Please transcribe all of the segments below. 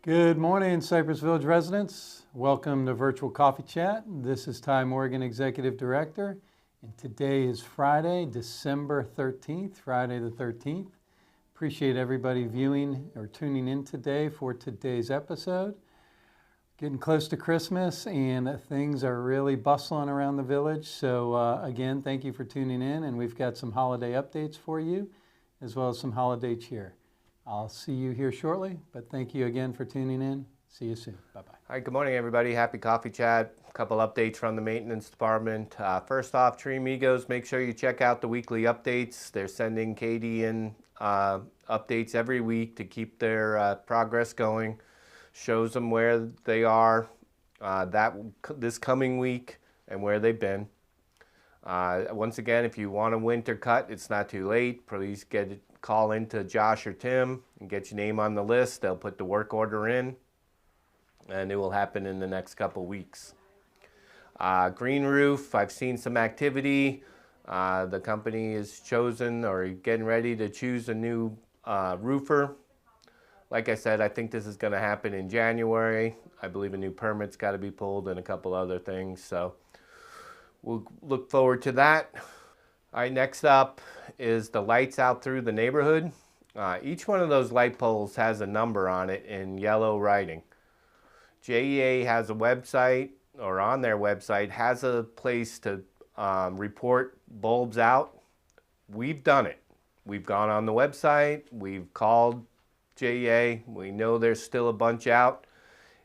Good morning, Cypress Village residents. Welcome to Virtual Coffee Chat. This is Ty Morgan, Executive Director, and today is Friday, December 13th, Friday the 13th. Appreciate everybody viewing or tuning in today for today's episode. Getting close to Christmas and things are really bustling around the village. So again, thank you for tuning in, and we've got some holiday updates for you, as well as some holiday cheer. I'll see you here shortly, but thank you again for tuning in. See you soon. Bye-bye. Hi, good morning, everybody. Happy Coffee Chat. A couple updates from the maintenance department. First off, Tree Amigos, make sure you check out the weekly updates. They're sending Katie in updates every week to keep their progress going. Shows them where they are this coming week and where they've been. Once again, if you want a winter cut, it's not too late. Please call into Josh or Tim and get your name on the list. They'll put the work order in, and it will happen in the next couple weeks. Green Roof, I've seen some activity. The company is chosen or getting ready to choose a new roofer. Like I said, I think this is going to happen in January. I believe a new permit's got to be pulled and a couple other things, so we'll look forward to that. All right, next up is the lights out through the neighborhood. Each one of those light poles has a number on it in yellow writing. JEA has a website, or on their website, has a place to report bulbs out. We've done it. We've gone on the website, we've called JEA, we know there's still a bunch out.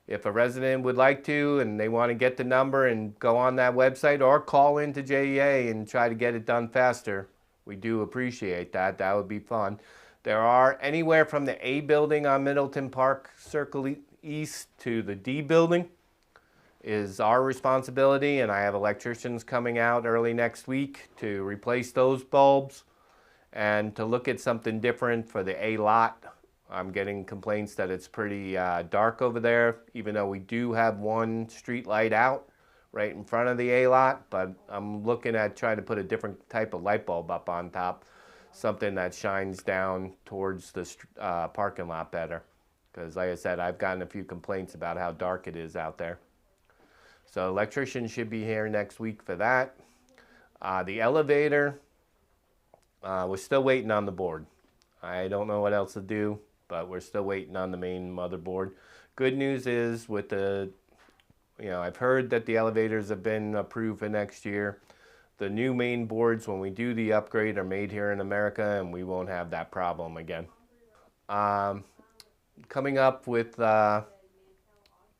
If a resident would like to and they want to get the number and go on that website or call into JEA and try to get it done faster, we do appreciate that. That would be fun. There are anywhere from the A building on Middleton Park Circle East to the D building is our responsibility, and I have electricians coming out early next week to replace those bulbs and to look at something different for the A lot. I'm getting complaints that it's pretty dark over there, even though we do have one street light out right in front of the A lot, but I'm looking at trying to put a different type of light bulb up on top, something that shines down towards the parking lot better. Because like I said, I've gotten a few complaints about how dark it is out there. So electrician should be here next week for that. The elevator, we're still waiting on the board. I don't know what else to do, but we're still waiting on the main motherboard. Good news is with I've heard that the elevators have been approved for next year. The new main boards, when we do the upgrade, are made here in America, and we won't have that problem again. Coming up with the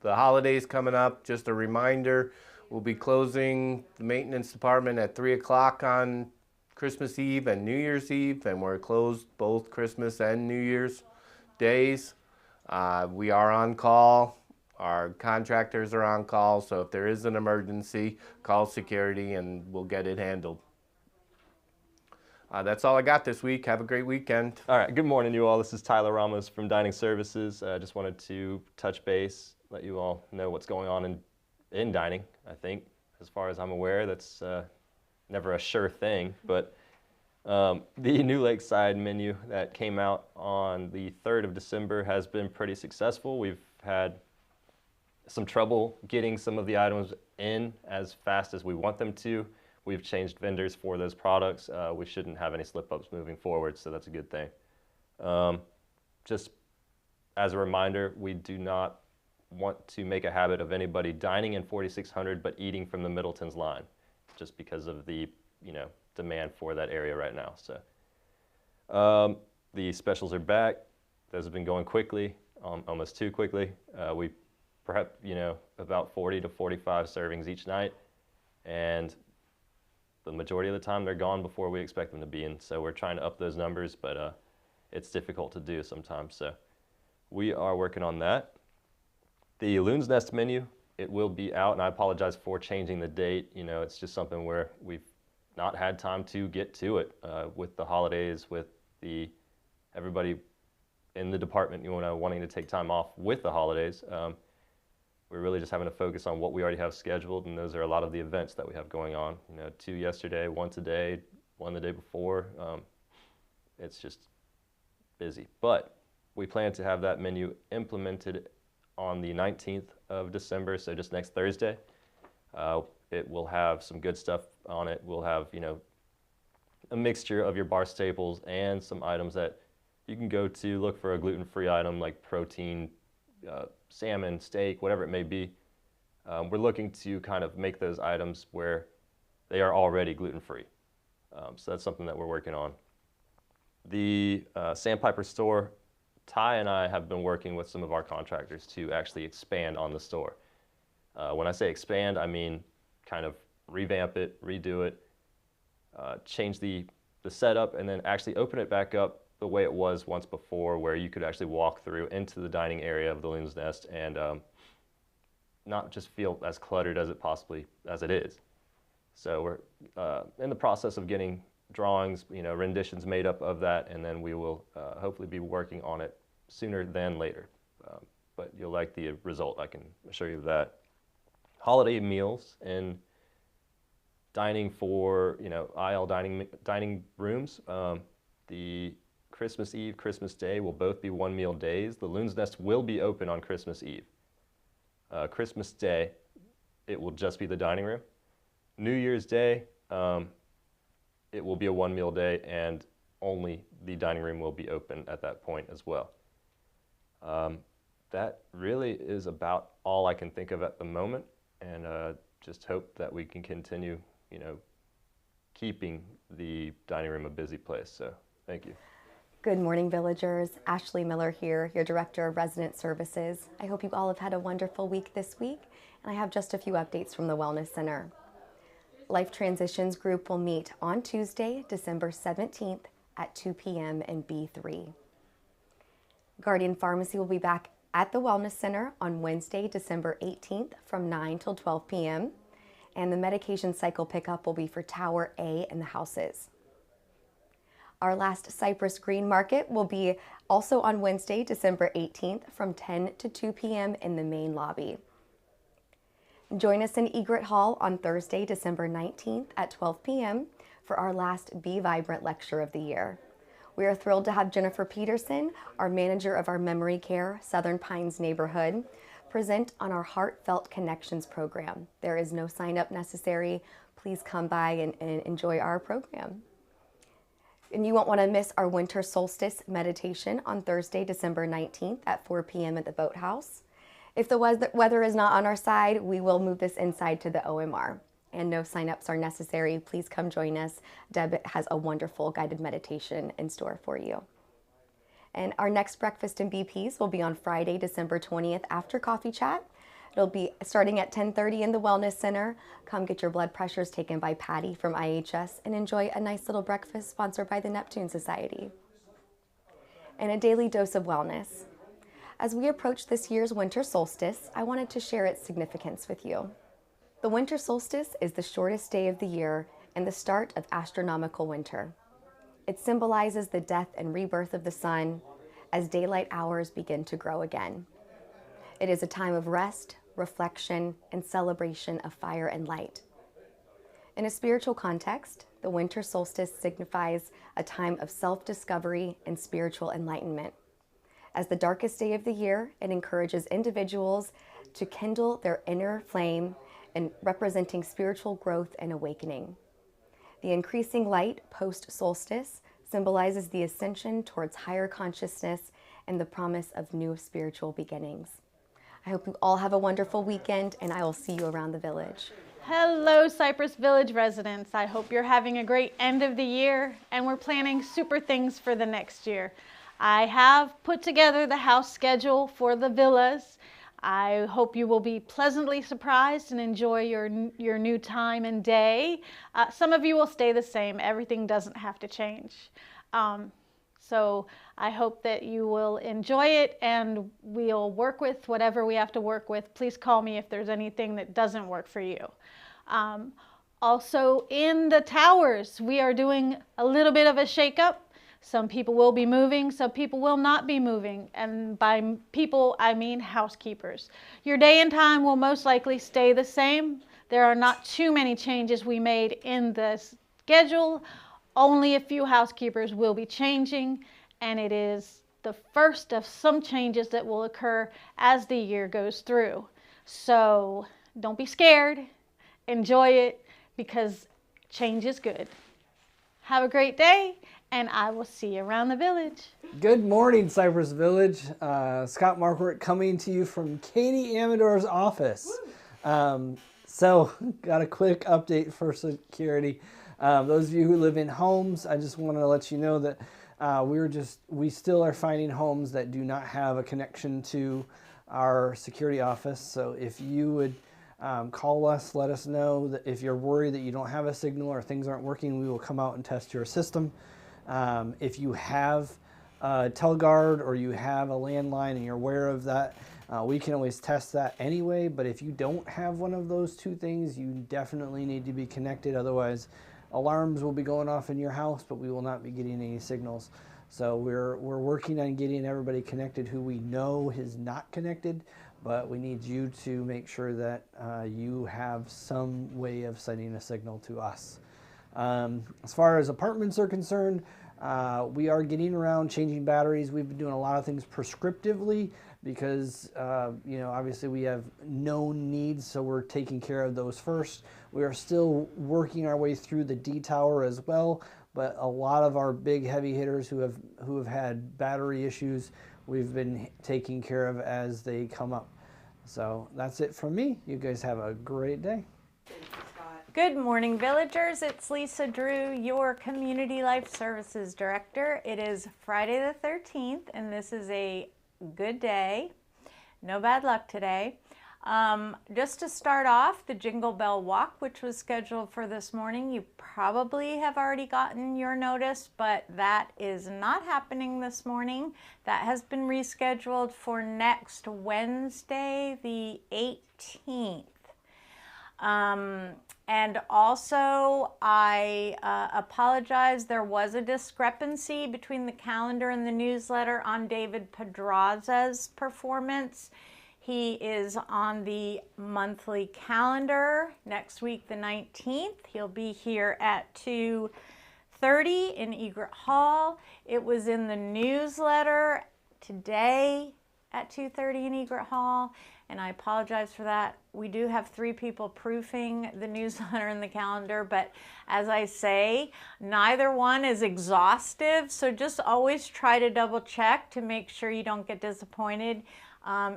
holidays coming up, just a reminder, we'll be closing the maintenance department at 3 o'clock on Christmas Eve and New Year's Eve, and we're closed both Christmas and New Year's days. We are on call. Our contractors are on call, so if there is an emergency, call security and we'll get it handled. That's all I got this week. Have a great weekend. All right, good morning, you all. This is Tyler Ramos from Dining Services. I just wanted to touch base, let you all know what's going on in dining. I think, as far as I'm aware, that's never a sure thing, but the new Lakeside menu that came out on the 3rd of December has been pretty successful. We've had some trouble getting some of the items in as fast as we want them to. We've changed vendors for those products. We shouldn't have any slip-ups moving forward, so that's a good thing. Just as a reminder, we do not want to make a habit of anybody dining in 4600 but eating from the Middleton's line, just because of the demand for that area right now. So the specials are back. Those have been going quickly, almost too quickly. We prep about 40 to 45 servings each night, and the majority of the time they're gone before we expect them to be in. So we're trying to up those numbers, but it's difficult to do sometimes. So we are working on that. The Loon's Nest menu, it will be out, and I apologize for changing the date. It's just something where we've not had time to get to it with the holidays, with everybody in the department wanting to take time off with the holidays. We're really just having to focus on what we already have scheduled, and those are a lot of the events that we have going on. 2 yesterday, 1 today, 1 the day before. It's just busy. But we plan to have that menu implemented on the 19th of December, so just next Thursday. It will have some good stuff on it. We'll have, a mixture of your bar staples and some items that you can go to look for a gluten-free item like protein, salmon, steak, whatever it may be. We're looking to kind of make those items where they are already gluten-free. So that's something that we're working on. The Sandpiper store, Ty and I have been working with some of our contractors to actually expand on the store. When I say expand, I mean kind of revamp it, redo it, change the setup, and then actually open it back up the way it was once before, where you could actually walk through into the dining area of the Loon's Nest and not just feel as cluttered as it is. So we're in the process of getting drawings, renditions made up of that, and then we will hopefully be working on it sooner than later. But you'll like the result, I can assure you of that. Holiday meals and dining for, aisle dining rooms. The Christmas Eve, Christmas Day will both be one meal days. The Loon's Nest will be open on Christmas Eve. Christmas Day, it will just be the dining room. New Year's Day, it will be a one meal day, and only the dining room will be open at that point as well. That really is about all I can think of at the moment, and just hope that we can continue, keeping the dining room a busy place. So thank you. Good morning, villagers. Ashley Miller here, your Director of Resident Services. I hope you all have had a wonderful week this week, and I have just a few updates from the Wellness Center. Life Transitions Group will meet on Tuesday, December 17th at 2 p.m. in B3. Guardian Pharmacy will be back at the Wellness Center on Wednesday, December 18th from 9 till 12 p.m. And the medication cycle pickup will be for Tower A and the houses. Our last Cypress Green Market will be also on Wednesday, December 18th from 10 to 2 p.m. in the main lobby. Join us in Egret Hall on Thursday, December 19th at 12 p.m. for our last Be Vibrant lecture of the year. We are thrilled to have Jennifer Peterson, our manager of our Memory Care Southern Pines neighborhood, present on our Heartfelt Connections program. There is no sign up necessary. Please come by and enjoy our program. And you won't want to miss our winter solstice meditation on Thursday, December 19th at 4 p.m. at the Boathouse. If the weather is not on our side, we will move this inside to the OMR. And no sign-ups are necessary. Please come join us. Deb has a wonderful guided meditation in store for you. And our next breakfast in BPs will be on Friday, December 20th after coffee chat. It'll be starting at 10:30 in the Wellness Center. Come get your blood pressures taken by Patty from IHS and enjoy a nice little breakfast sponsored by the Neptune Society. And a daily dose of wellness. As we approach this year's winter solstice, I wanted to share its significance with you. The winter solstice is the shortest day of the year and the start of astronomical winter. It symbolizes the death and rebirth of the sun as daylight hours begin to grow again. It is a time of rest, reflection, and celebration of fire and light. In a spiritual context, the winter solstice signifies a time of self-discovery and spiritual enlightenment. As the darkest day of the year, it encourages individuals to kindle their inner flame and representing spiritual growth and awakening. The increasing light post-solstice symbolizes the ascension towards higher consciousness and the promise of new spiritual beginnings. I hope you all have a wonderful weekend, and I will see you around the village. Hello, Cypress Village residents. I hope you're having a great end of the year, and we're planning super things for the next year. I have put together the house schedule for the villas. I hope you will be pleasantly surprised and enjoy your new time and day. Some of you will stay the same. Everything doesn't have to change. So I hope that you will enjoy it, and we'll work with whatever we have to work with. Please call me if there's anything that doesn't work for you. Also in the towers, we are doing a little bit of a shakeup. Some people will be moving, some people will not be moving. And by people, I mean housekeepers. Your day and time will most likely stay the same. There are not too many changes we made in the schedule. Only a few housekeepers will be changing, and it is the first of some changes that will occur as the year goes through. So don't be scared, enjoy it, because change is good. Have a great day, and I will see you around the village. Good morning, Cypress Village. Scott Marquardt coming to you from Katie Amador's office. So, got a quick update for security. Those of you who live in homes, I just want to let you know that we still are finding homes that do not have a connection to our security office. So if you would call us, let us know that if you're worried that you don't have a signal or things aren't working, we will come out and test your system. If you have a Telguard or you have a landline and you're aware of that, we can always test that anyway. But if you don't have one of those two things, you definitely need to be connected. Otherwise, alarms will be going off in your house, but we will not be getting any signals. So we're working on getting everybody connected who we know is not connected, but we need you to make sure that you have some way of sending a signal to us. As far as apartments are concerned, we are getting around changing batteries. We've been doing a lot of things prescriptively because, obviously we have known needs, so we're taking care of those first. We are still working our way through the D tower as well, but a lot of our big heavy hitters who have had battery issues, we've been taking care of as they come up. So that's it from me. You guys have a great day. Good morning, villagers. It's Lisa Drew, your Community Life Services Director. It is Friday the 13th, and this is a good day. No bad luck today. Just to start off, the Jingle Bell Walk, which was scheduled for this morning, you probably have already gotten your notice, but that is not happening this morning. That has been rescheduled for next Wednesday, the 18th. And also, I apologize, there was a discrepancy between the calendar and the newsletter on David Pedraza's performance. He is on the monthly calendar next week, the 19th. He'll be here at 2:30 in Egret Hall. It was in the newsletter today at 2:30 in Egret Hall, and I apologize for that. We do have 3 people proofing the newsletter and the calendar, but as I say, neither one is exhaustive, so just always try to double check to make sure you don't get disappointed.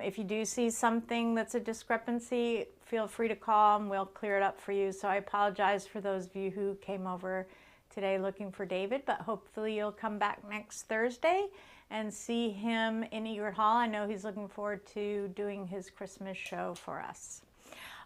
If you do see something that's a discrepancy, feel free to call and we'll clear it up for you. So I apologize for those of you who came over today looking for David, but hopefully you'll come back next Thursday and see him in Egret Hall. I know he's looking forward to doing his Christmas show for us.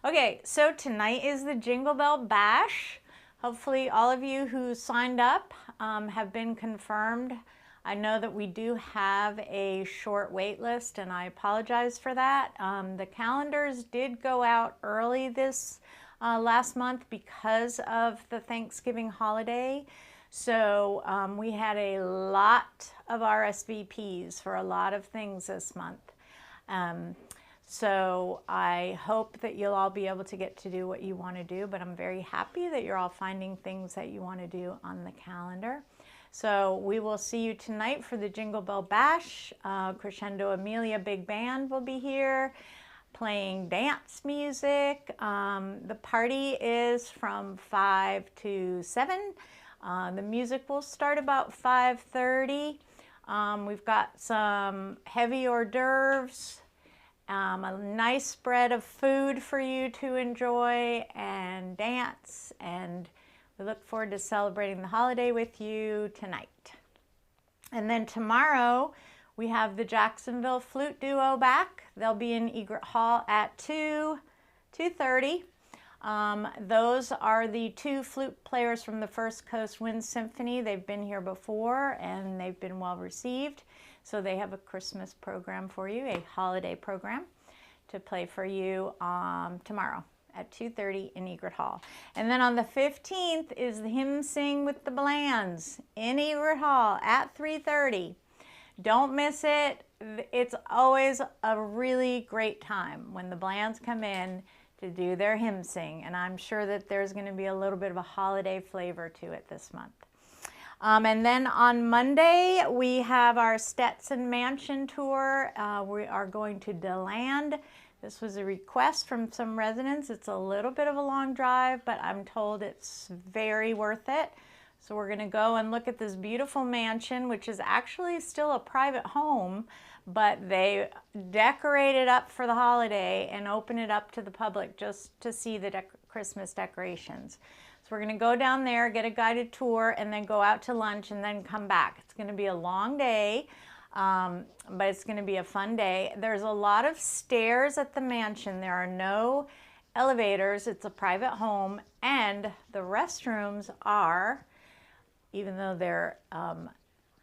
Okay, so tonight is the Jingle Bell Bash. Hopefully all of you who signed up have been confirmed. I know that we do have a short wait list, and I apologize for that. The calendars did go out early this last month because of the Thanksgiving holiday. So we had a lot of RSVPs for a lot of things this month. So I hope that you'll all be able to get to do what you want to do, but I'm very happy that you're all finding things that you want to do on the calendar. So we will see you tonight for the Jingle Bell Bash. Crescendo Amelia Big Band will be here playing dance music. The party is from 5 to 7. The music will start about 5:30. We've got some heavy hors d'oeuvres, a nice spread of food for you to enjoy and dance, and we look forward to celebrating the holiday with you tonight. And then tomorrow we have the Jacksonville Flute Duo back. They'll be in Egret Hall at 2:30. Those are the 2 flute players from the First Coast Wind Symphony. They've been here before and they've been well received. So they have a Christmas program for you, a holiday program to play for you tomorrow at 2:30 in Egret Hall. And then on the 15th is the Hymn Sing with the Blands in Egret Hall at 3:30. Don't miss it. It's always a really great time when the Blands come in to do their hymn sing, and I'm sure that there's going to be a little bit of a holiday flavor to it this month. And then on Monday, we have our Stetson Mansion tour. We are going to DeLand. This was a request from some residents. It's a little bit of a long drive, but I'm told it's very worth it. So we're gonna go and look at this beautiful mansion, which is actually still a private home, but they decorate it up for the holiday and open it up to the public just to see the Christmas decorations. So we're gonna go down there, get a guided tour, and then go out to lunch and then come back. It's gonna be a long day, but it's gonna be a fun day. There's a lot of stairs at the mansion. There are no elevators. It's a private home, and the restrooms are, even though they're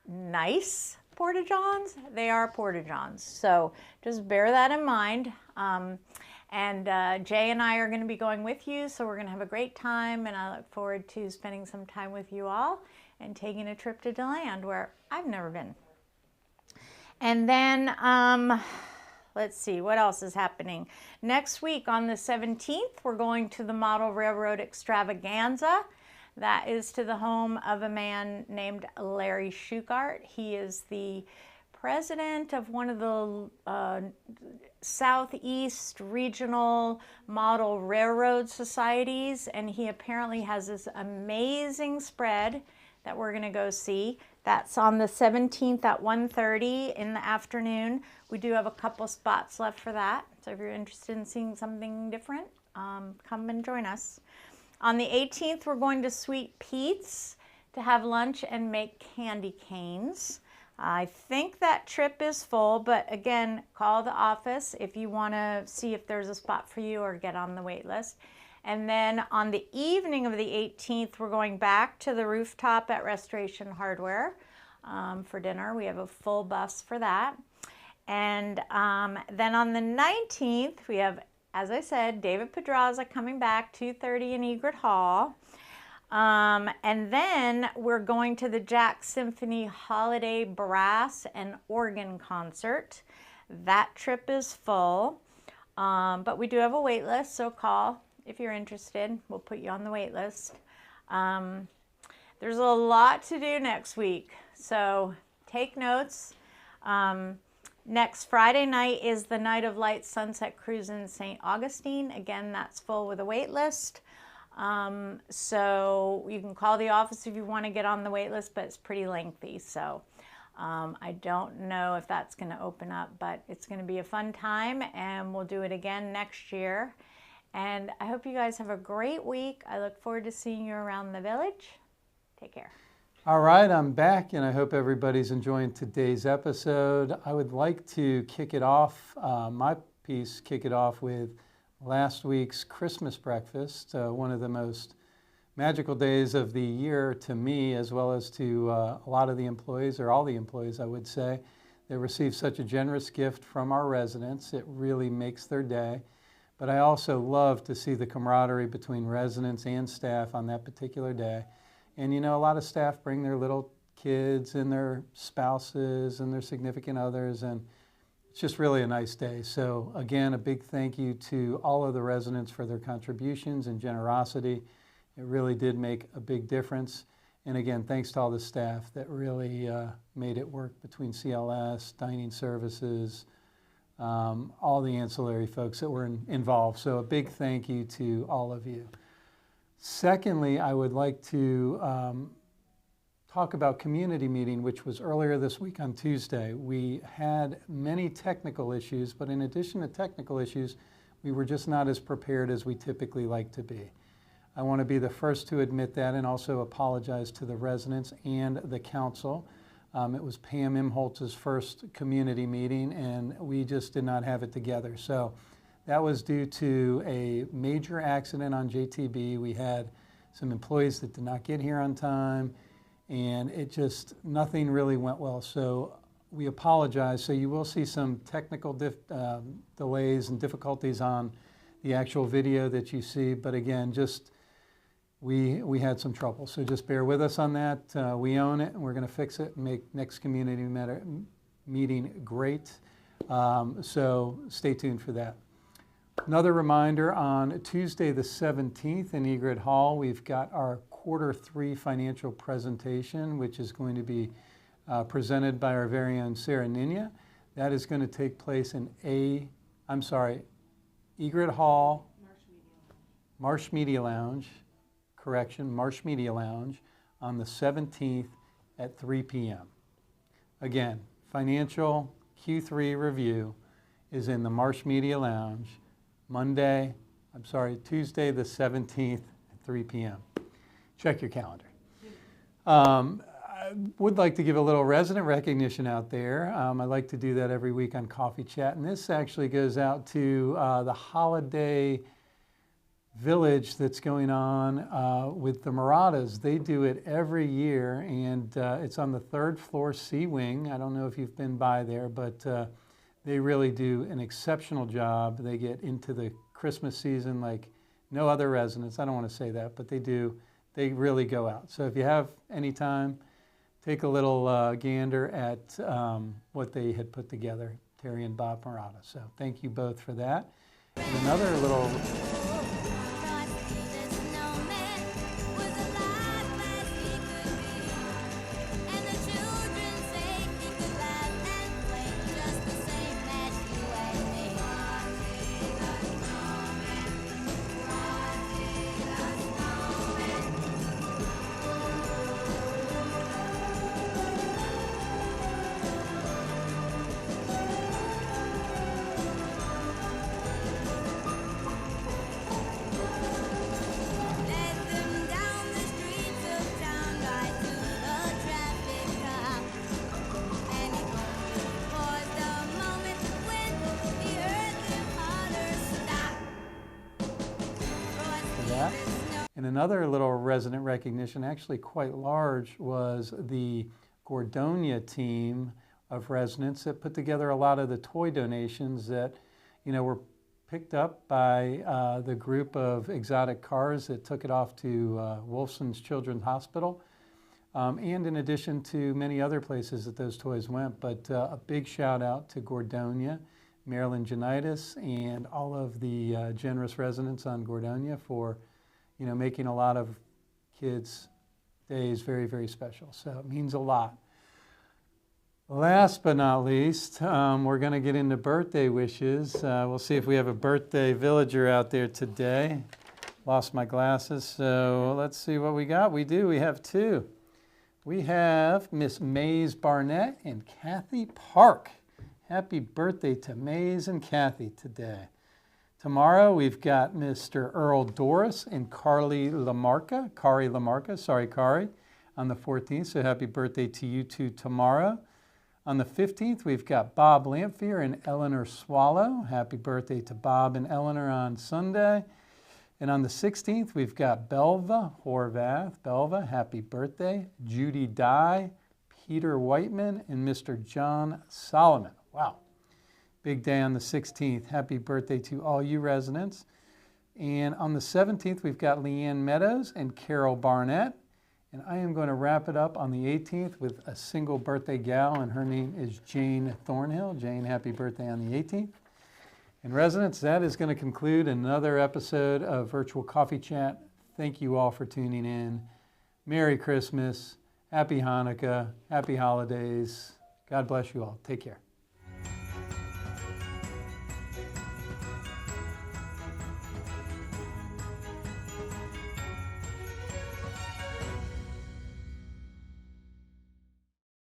nice porta-johns, they are porta-johns. So just bear that in mind. Jay and I are going to be going with you, so we're going to have a great time, and I look forward to spending some time with you all and taking a trip to DeLand, where I've never been. And then, let's see, what else is happening? Next week on the 17th, we're going to the Model Railroad Extravaganza. That is to the home of a man named Larry Shugart. He is the president of one of the Southeast Regional Model Railroad Societies, and he apparently has this amazing spread that we're going to go see. That's on the 17th at 1:30 in the afternoon. We do have a couple spots left for that, so if you're interested in seeing something different, come and join us. On the 18th, we're going to Sweet Pete's to have lunch and make candy canes. I think that trip is full, but again, call the office if you want to see if there's a spot for you or get on the wait list. And then on the evening of the 18th, we're going back to the rooftop at Restoration Hardware for dinner. We have a full bus for that. And then on the 19th, we have, as I said, David Pedraza coming back, 2:30 in Egret Hall. And then we're going to the Jack Symphony Holiday Brass and Organ Concert. That trip is full, but we do have a wait list, so call if you're interested. We'll put you on the wait list. There's a lot to do next week, so take notes. Next Friday night is the Night of Light Sunset Cruise in St. Augustine. Again, that's full with a wait list. So you can call the office if you want to get on the wait list, but it's pretty lengthy. So I don't know if that's going to open up, but it's going to be a fun time, and we'll do it again next year. And I hope you guys have a great week. I look forward to seeing you around the village. Take care. All right, I'm back, and I hope everybody's enjoying today's episode. I would like to kick it off, kick it off with last week's Christmas breakfast, one of the most magical days of the year to me, as well as to a lot of the employees, or all the employees, I would say. They received such a generous gift from our residents. It really makes their day. But I also love to see the camaraderie between residents and staff on that particular day. And you know, a lot of staff bring their little kids and their spouses and their significant others, and it's just really a nice day. So again, a big thank you to all of the residents for their contributions and generosity. It really did make a big difference. And again, thanks to all the staff that really made it work between CLS, dining services, all the ancillary folks that were involved. So a big thank you to all of you. Secondly, I would like to talk about community meeting, which was earlier this week on Tuesday. We had many technical issues, but in addition to technical issues, we were just not as prepared as we typically like to be. I want to be the first to admit that, and also apologize to the residents and the council. It was Pam Imholtz's first community meeting, and we just did not have it together. So that was due to a major accident on JTB. We had some employees that did not get here on time, and nothing really went well. So we apologize. So you will see some technical delays and difficulties on the actual video that you see. But again, we had some trouble. So just bear with us on that. We own it, and we're going to fix it and make next community meeting great. So stay tuned for that. Another reminder, on Tuesday the 17th in Egret Hall, we've got our Q3 financial presentation, which is going to be presented by our very own Sarah Nina. That is going to take place in Egret Hall, Marsh Media Lounge, Marsh Media Lounge on the 17th at 3 p.m. Again, financial Q3 review is in the Marsh Media Lounge Tuesday the 17th at 3 p.m. Check your calendar. I would like to give a little resident recognition out there. I like to do that every week on Coffee Chat, and this actually goes out to the holiday village that's going on with the Marathas. They do it every year, and it's on the 3rd floor C Wing. I don't know if you've been by there, but they really do an exceptional job. They get into the Christmas season like no other residents. I don't want to say that, but they do. They really go out. So if you have any time, take a little gander at what they had put together, Terry and Bob Marotta. So thank you both for that. And another little And another little resident recognition, actually quite large, was the Gordonia team of residents that put together a lot of the toy donations that, were picked up by the group of exotic cars that took it off to Wolfson's Children's Hospital, and in addition to many other places that those toys went. But a big shout out to Gordonia, Marilyn Janitis, and all of the generous residents on Gordonia for making a lot of kids' days very, very special. So it means a lot. Last but not least, we're going to get into birthday wishes. We'll see if we have a birthday villager out there today. Lost my glasses, so let's see what we got. We do. We have two. We have Miss Mays Barnett and Kathy Park. Happy birthday to Mays and Kathy today. Tomorrow we've got Mr. Earl Doris and Kari Lamarca, sorry Kari, on the 14th, so happy birthday to you two tomorrow. On the 15th we've got Bob Lamphere and Eleanor Swallow. Happy birthday to Bob and Eleanor on Sunday. And on the 16th we've got Belva Horvath. Belva, happy birthday. Judy Dye, Peter Whiteman, and Mr. John Solomon. Wow. Big day on the 16th. Happy birthday to all you residents. And on the 17th, we've got Leanne Meadows and Carol Barnett. And I am going to wrap it up on the 18th with a single birthday gal, and her name is Jane Thornhill. Jane, happy birthday on the 18th. And residents, that is going to conclude another episode of Virtual Coffee Chat. Thank you all for tuning in. Merry Christmas. Happy Hanukkah. Happy holidays. God bless you all. Take care.